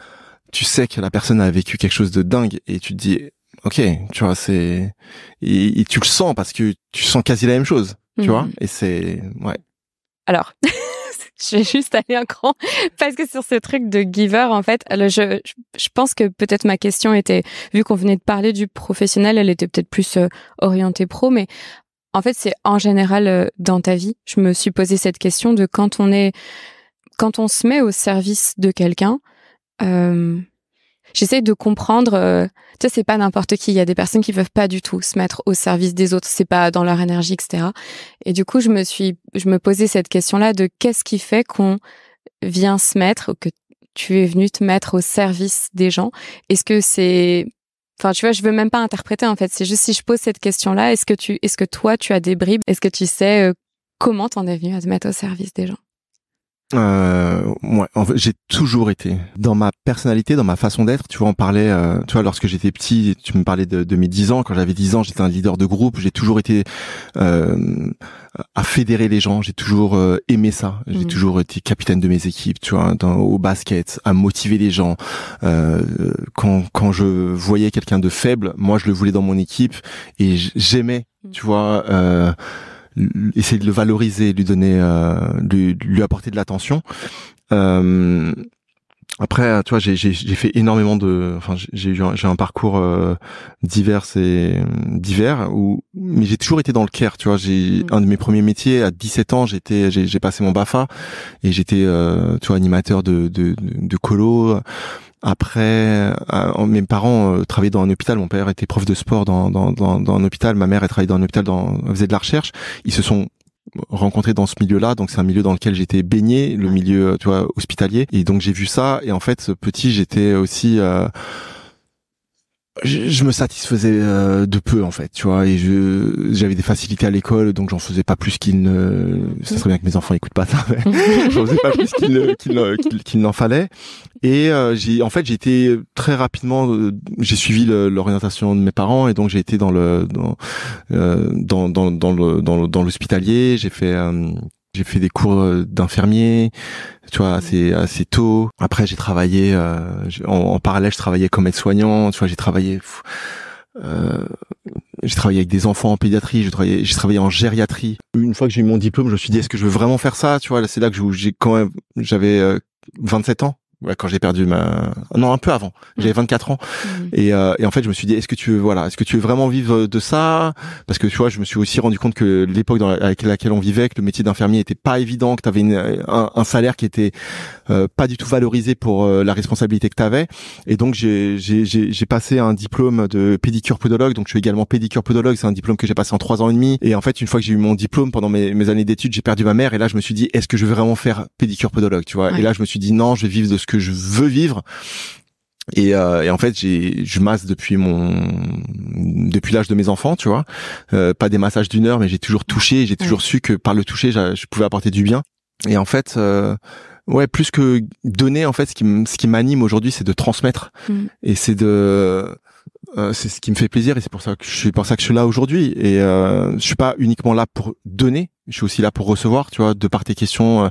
Tu sais que la personne a vécu quelque chose de dingue et tu te dis, ok, tu vois, et tu le sens parce que tu sens quasi la même chose, tu vois. Et ouais. Alors, je vais juste aller un cran parce que sur ce truc de giver, en fait, je pense que peut-être ma question était, vu qu'on venait de parler du professionnel, elle était peut-être plus orientée pro, mais en fait, c'est en général dans ta vie. Je me suis posé cette question de quand on se met au service de quelqu'un. J'essaye de comprendre. Tu sais, c'est pas n'importe qui. Il y a des personnes qui peuvent pas du tout se mettre au service des autres. C'est pas dans leur énergie, etc. Et du coup, je me posais cette question-là de qu'est-ce qui fait qu'on vient se mettre, ou que tu es venu te mettre au service des gens. Est-ce que c'est, enfin, tu vois, je veux même pas interpréter, en fait. C'est juste si je pose cette question-là, est-ce que toi, tu as des bribes? Est-ce que tu sais comment t'en es venu à te mettre au service des gens? Ouais, en fait, j'ai toujours été dans ma personnalité, dans ma façon d'être. Tu vois, on parlait, tu vois, lorsque j'étais petit, tu me parlais de mes 10 ans. Quand j'avais 10 ans, j'étais un leader de groupe. J'ai toujours été à fédérer les gens. J'ai toujours aimé ça. J'ai toujours été capitaine de mes équipes, tu vois, au basket, à motiver les gens. Quand je voyais quelqu'un de faible, moi, je le voulais dans mon équipe et j'aimais, tu vois. Essayer de le valoriser, lui donner, lui apporter de l'attention. Après, tu vois, j'ai fait énormément j'ai un parcours divers, mais j'ai toujours été dans le care, tu vois. Un de mes premiers métiers à 17 ans, j'ai passé mon BAFA et j'étais, tu vois, animateur de colo. Après, mes parents travaillaient dans un hôpital. Mon père était prof de sport dans un hôpital. Ma mère, elle travaillait dans un hôpital, elle faisait de la recherche. Ils se sont rencontrés dans ce milieu-là. Donc, c'est un milieu dans lequel j'étais baigné, le milieu, tu vois, hospitalier. Et donc, j'ai vu ça. Et en fait, petit, j'étais aussi... je me satisfaisais de peu en fait, tu vois, et j'avais des facilités à l'école, donc j'en faisais pas plus ça serait bien que mes enfants écoutent pas ça, mais j'en faisais pas plus qu'il n'en fallait. Et j'ai été très rapidement, j'ai suivi l'orientation de mes parents, et donc j'ai été dans l'hospitalier. J'ai fait des cours d'infirmier, tu vois, assez tôt. Après, j'ai travaillé en parallèle, je travaillais comme aide-soignant. Tu vois, j'ai travaillé avec des enfants en pédiatrie. J'ai travaillé en gériatrie. Une fois que j'ai eu mon diplôme, je me suis dit, est-ce que je veux vraiment faire ça? Tu vois, là, c'est là que j'avais 27 ans. Ouais, quand j'ai perdu non, un peu avant. J'avais 24 ans. Et en fait, je me suis dit, est-ce que tu veux vraiment vivre de ça? Parce que tu vois, je me suis aussi rendu compte que l'époque avec laquelle on vivait, que le métier d'infirmier était pas évident, que tu avais un salaire qui était pas du tout valorisé pour la responsabilité que tu avais. Et donc j'ai passé un diplôme de pédicure podologue. Donc je suis également pédicure podologue, c'est un diplôme que j'ai passé en 3 ans et demi. Et en fait, une fois que j'ai eu mon diplôme, pendant mes années d'études, j'ai perdu ma mère, et là je me suis dit, est-ce que je veux vraiment faire pédicure podologue, tu vois? Ouais. Et là je me suis dit non, je vais vivre de ce que je veux vivre. Et en fait, je masse depuis l'âge de mes enfants, tu vois. Pas des massages d'1 heure, mais j'ai toujours touché, j'ai toujours su que par le toucher, je pouvais apporter du bien. Et en fait, ouais, plus que donner, en fait, ce qui m'anime aujourd'hui, c'est de transmettre. Et c'est ce qui me fait plaisir, et c'est pour ça que je suis là aujourd'hui. Et je suis pas uniquement là pour donner, je suis aussi là pour recevoir, tu vois, de par tes questions.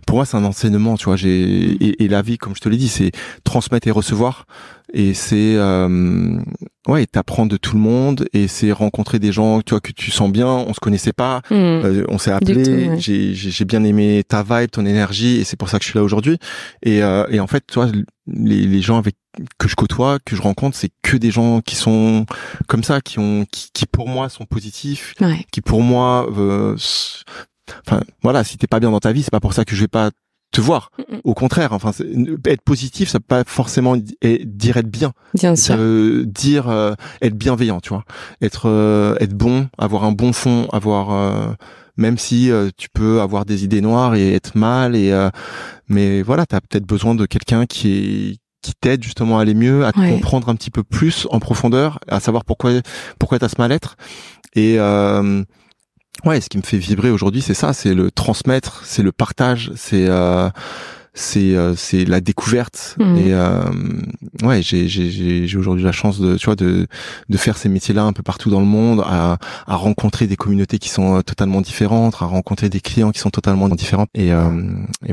Pour moi, c'est un enseignement, tu vois. Et la vie, comme je te l'ai dit, c'est transmettre et recevoir. Et c'est ouais, t'apprendre de tout le monde, et c'est rencontrer des gens, tu vois, que tu sens bien. On se connaissait pas, on s'est appelé. Ouais. J'ai bien aimé ta vibe, ton énergie, et c'est pour ça que je suis là aujourd'hui. Et en fait, tu vois, les gens que je côtoie, que je rencontre, c'est que des gens qui sont comme ça, qui pour moi sont positifs, qui pour moi, enfin voilà, si t'es pas bien dans ta vie, c'est pas pour ça que je vais pas te voir. Au contraire, enfin, être positif, ça peut pas forcément dire être bien. Bien sûr. Ça veut dire être bienveillant, tu vois, être bon, avoir un bon fond, même si tu peux avoir des idées noires et être mal, mais voilà, t'as peut-être besoin de quelqu'un qui t'aide justement à aller mieux, à te comprendre un petit peu plus en profondeur, à savoir pourquoi t'as ce mal-être. Et ouais, ce qui me fait vibrer aujourd'hui, c'est ça, c'est le transmettre, c'est le partage, c'est la découverte. Et ouais, j'ai aujourd'hui la chance de faire ces métiers-là un peu partout dans le monde, à rencontrer des communautés qui sont totalement différentes, à rencontrer des clients qui sont totalement différents, et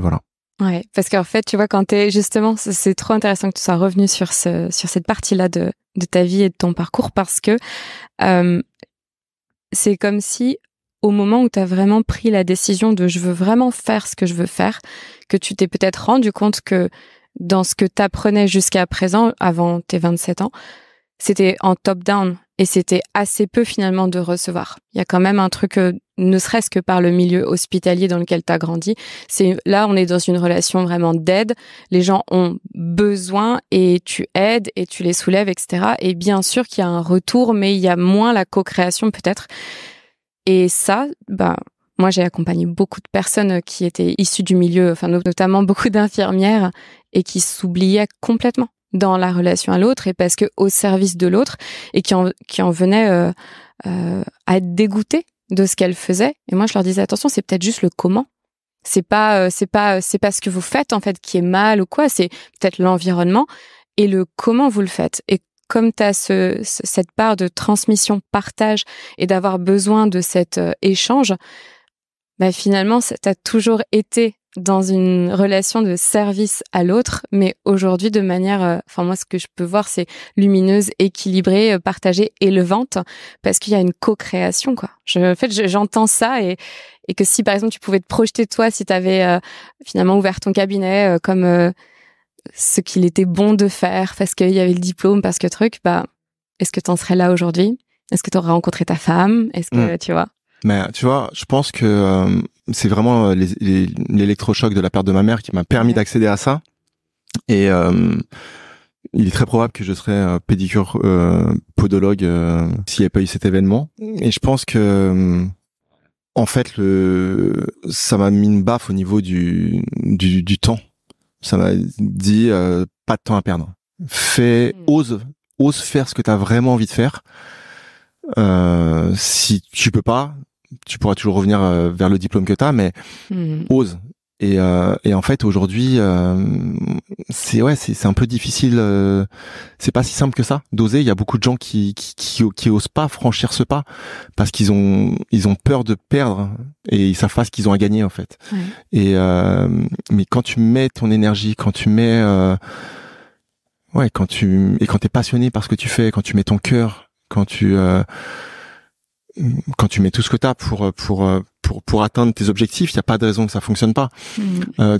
voilà. Ouais, parce qu'en fait, tu vois, quand justement, c'est trop intéressant que tu sois revenu sur cette partie-là de ta vie et de ton parcours, parce que c'est comme si au moment où tu as vraiment pris la décision de je veux vraiment faire ce que je veux faire, que tu t'es peut-être rendu compte que dans ce que tu apprenais jusqu'à présent, avant tes 27 ans, c'était en top-down et c'était assez peu finalement de recevoir. Il y a quand même un truc, ne serait-ce que par le milieu hospitalier dans lequel tu as grandi. Là, on est dans une relation vraiment d'aide. Les gens ont besoin et tu aides et tu les soulèves, etc. Et bien sûr qu'il y a un retour, mais il y a moins la co-création peut-être. Et ça, moi, j'ai accompagné beaucoup de personnes qui étaient issues du milieu, enfin notamment beaucoup d'infirmières et qui s'oubliaient complètement dans la relation à l'autre et parce que au service de l'autre et qui en venaient à être dégoûtées de ce qu'elles faisaient. Et moi, je leur disais attention, c'est peut-être juste le comment. C'est pas ce que vous faites en fait qui est mal ou quoi. C'est peut-être l'environnement et le comment vous le faites. Et comme tu as cette part de transmission, partage et d'avoir besoin de cet échange, finalement, tu as toujours été dans une relation de service à l'autre, mais aujourd'hui de manière, moi ce que je peux voir c'est lumineuse, équilibrée, partagée, élevante, parce qu'il y a une co-création quoi. J'entends ça et que si par exemple tu pouvais te projeter toi, si tu avais finalement ouvert ton cabinet comme ce qu'il était bon de faire, parce qu'il y avait le diplôme, parce que est-ce que t'en serais là aujourd'hui? Est-ce que t'aurais rencontré ta femme? Est-ce que tu vois? Mais tu vois, je pense que c'est vraiment l'électrochoc de la perte de ma mère qui m'a permis d'accéder à ça. Et il est très probable que je serais pédicure podologue s'il n'y avait pas eu cet événement. Et je pense que en fait ça m'a mis une baffe au niveau du temps. Ça m'a dit pas de temps à perdre. Ose faire ce que tu as vraiment envie de faire. Si tu peux pas, tu pourras toujours revenir vers le diplôme que t'as, mais ose. Et en fait aujourd'hui, c'est un peu difficile. C'est pas si simple que ça d'oser. Il y a beaucoup de gens qui osent pas franchir ce pas parce qu'ils ont peur de perdre et ils savent pas ce qu'ils ont à gagner en fait. Et mais quand tu mets ton énergie, quand tu mets quand t'es passionné par ce que tu fais, quand tu mets ton cœur, quand tu mets tout ce que t'as pour atteindre tes objectifs, il y a pas de raison que ça fonctionne pas.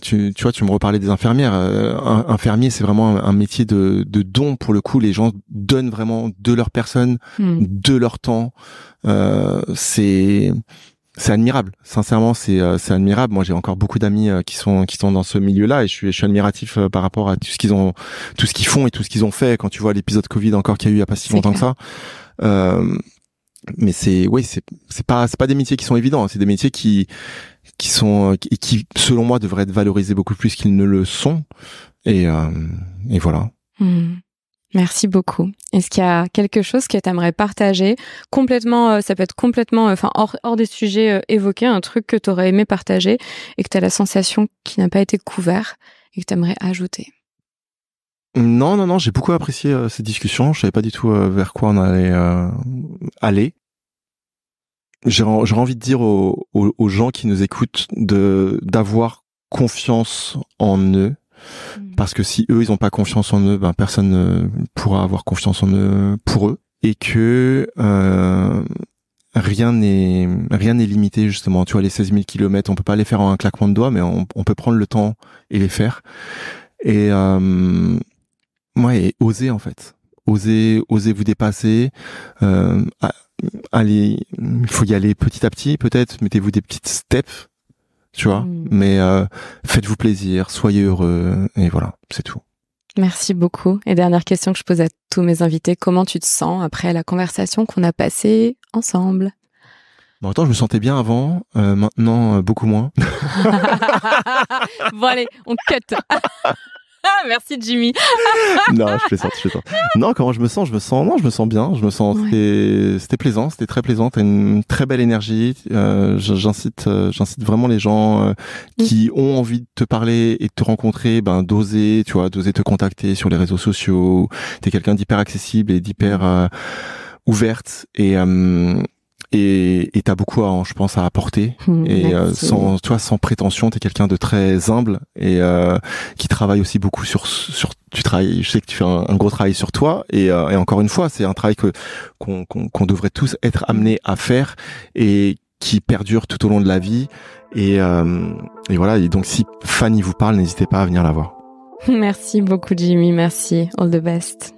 Tu vois, tu me reparlais des infirmières. Infirmier, c'est vraiment un métier de don pour le coup. Les gens donnent vraiment de leur personne, de leur temps. C'est admirable. Sincèrement, c'est admirable. Moi, j'ai encore beaucoup d'amis qui sont dans ce milieu-là et je suis admiratif par rapport à tout ce qu'ils font et tout ce qu'ils ont fait. Quand tu vois l'épisode Covid encore qu'il y a eu il y a pas si longtemps que ça. Mais c'est pas des métiers qui sont évidents, c'est des métiers qui selon moi devraient être valorisés beaucoup plus qu'ils ne le sont et voilà. Merci beaucoup. Est-ce qu'il y a quelque chose que tu aimerais partager complètement, ça peut être complètement hors des sujets évoqués, un truc que tu aurais aimé partager et que tu as la sensation qui n'a pas été couvert et que tu aimerais ajouter? Non, j'ai beaucoup apprécié cette discussion. Je savais pas du tout vers quoi on allait aller. J'ai envie de dire aux gens qui nous écoutent d'avoir confiance en eux, parce que si eux ils ont pas confiance en eux, personne ne pourra avoir confiance en eux pour eux, et que rien n'est limité justement. Tu vois, les 16 000 kilomètres, on peut pas les faire en un claquement de doigts, mais on peut prendre le temps et les faire. Et et oser en fait, oser vous dépasser. Allez, il faut y aller petit à petit peut-être. Mettez-vous des petites steps, tu vois. Mais faites-vous plaisir, soyez heureux et voilà, c'est tout. Merci beaucoup. Et dernière question que je pose à tous mes invités, comment tu te sens après la conversation qu'on a passée ensemble? En même temps, je me sentais bien avant, maintenant beaucoup moins. Bon allez, on cut. Merci Jimmy. Non, je plaisante. Non, comment je me sens bien. C'était plaisant, c'était très plaisant. T'as une très belle énergie. J'incite vraiment les gens qui ont envie de te parler et de te rencontrer, d'oser te contacter sur les réseaux sociaux. T'es quelqu'un d'hyper accessible et d'hyper ouverte et t'as beaucoup je pense à apporter et sans prétention. T'es quelqu'un de très humble et qui travaille aussi beaucoup sur tu travailles. Je sais que tu fais un gros travail sur toi et encore une fois c'est un travail qu'on devrait tous être amenés à faire et qui perdure tout au long de la vie. Et voilà. Et donc, si Fanny vous parle, n'hésitez pas à venir la voir. Merci beaucoup, Jimmy. Merci. All the best.